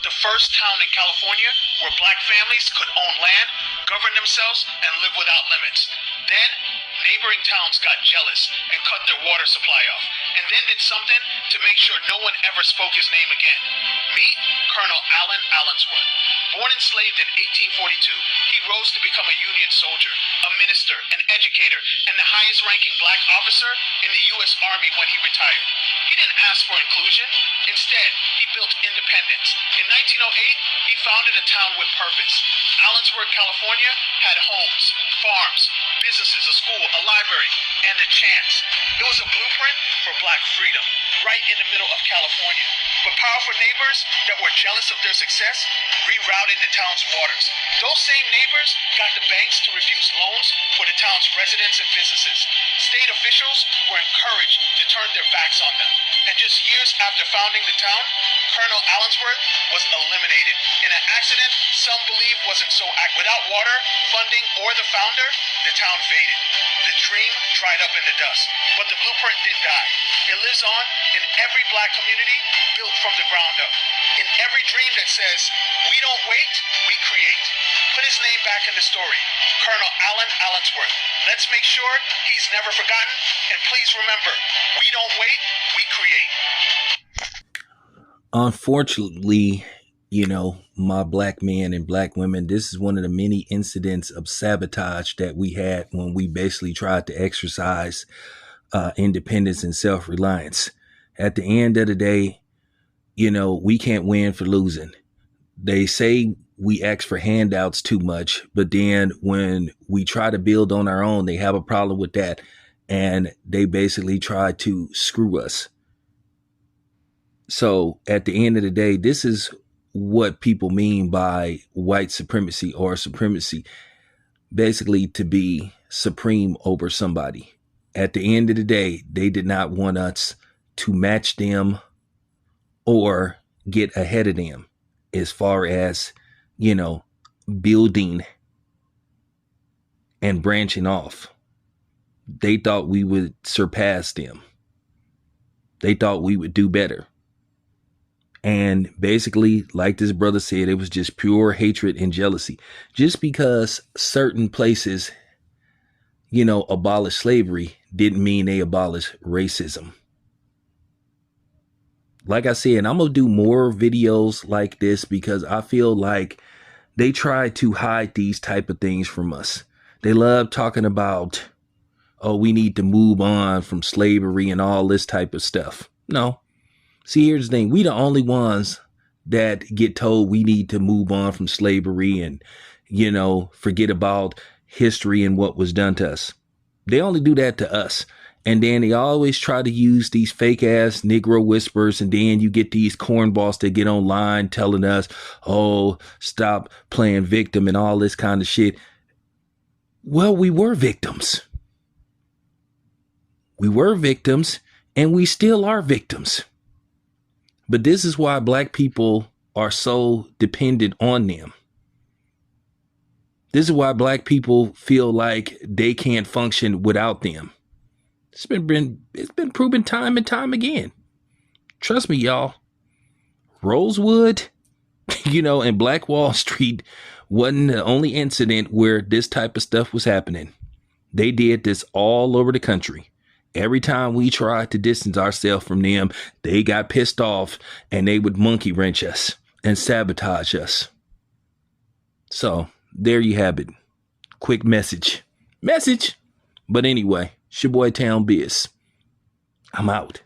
the first town in California where black families could own land, govern themselves, and live without limits. Then, neighboring towns got jealous and cut their water supply off, and then did something to make sure no one ever spoke his name again. Meet Colonel Allensworth. Born enslaved in 1842, he rose to become a Union soldier, a minister, an educator, and the highest-ranking black officer in the U.S. Army when he retired. He didn't ask for inclusion. Instead, he built independence. In 1908, he founded a town with purpose. Allensworth, California had homes, farms, businesses, a school, a library, and a chance. It was a blueprint for black freedom, right in the middle of California. But powerful neighbors that were jealous of their success rerouted the town's waters. Those same neighbors got the banks to refuse loans for the town's residents and businesses. State officials were encouraged to turn their backs on them. And just years after founding the town, Colonel Allensworth was eliminated in an accident some believe wasn't so without water, funding, or the founder, the town faded. The dream dried up in the dust, but the blueprint didn't die. It lives on in every black community built from the ground up. In every dream that says, we don't wait, we create. Put his name back in the story, Colonel Allensworth. Let's make sure he's never forgotten, and please remember, we don't wait, we create. Unfortunately, my black men and black women, this is one of the many incidents of sabotage that we had when we basically tried to exercise independence and self-reliance. At the end of the day, we can't win for losing. They say we ask for handouts too much, but then when we try to build on our own, they have a problem with that. And they basically try to screw us. So at the end of the day, this is what people mean by white supremacy or supremacy, basically to be supreme over somebody. At the end of the day, they did not want us to match them or get ahead of them as far as, building and branching off. They thought we would surpass them. They thought we would do better. And basically, like this brother said, it was just pure hatred and jealousy. Just because certain places, abolished slavery didn't mean they abolished racism. Like I said, I'm going to do more videos like this because I feel like they try to hide these type of things from us. They love talking about, we need to move on from slavery and all this type of stuff. No. See, here's the thing. We the only ones that get told we need to move on from slavery and, forget about history and what was done to us. They only do that to us. And then they always try to use these fake ass Negro whispers. And then you get these cornballs that get online telling us, stop playing victim and all this kind of shit. Well, we were victims. We were victims and we still are victims. But this is why black people are so dependent on them. This is why black people feel like they can't function without them. It's been proven time and time again. Trust me, y'all. Rosewood, and Black Wall Street wasn't the only incident where this type of stuff was happening. They did this all over the country. Every time we tried to distance ourselves from them, they got pissed off and they would monkey wrench us and sabotage us. So there you have it. Quick message. But anyway, it's your boy Town Biz. I'm out.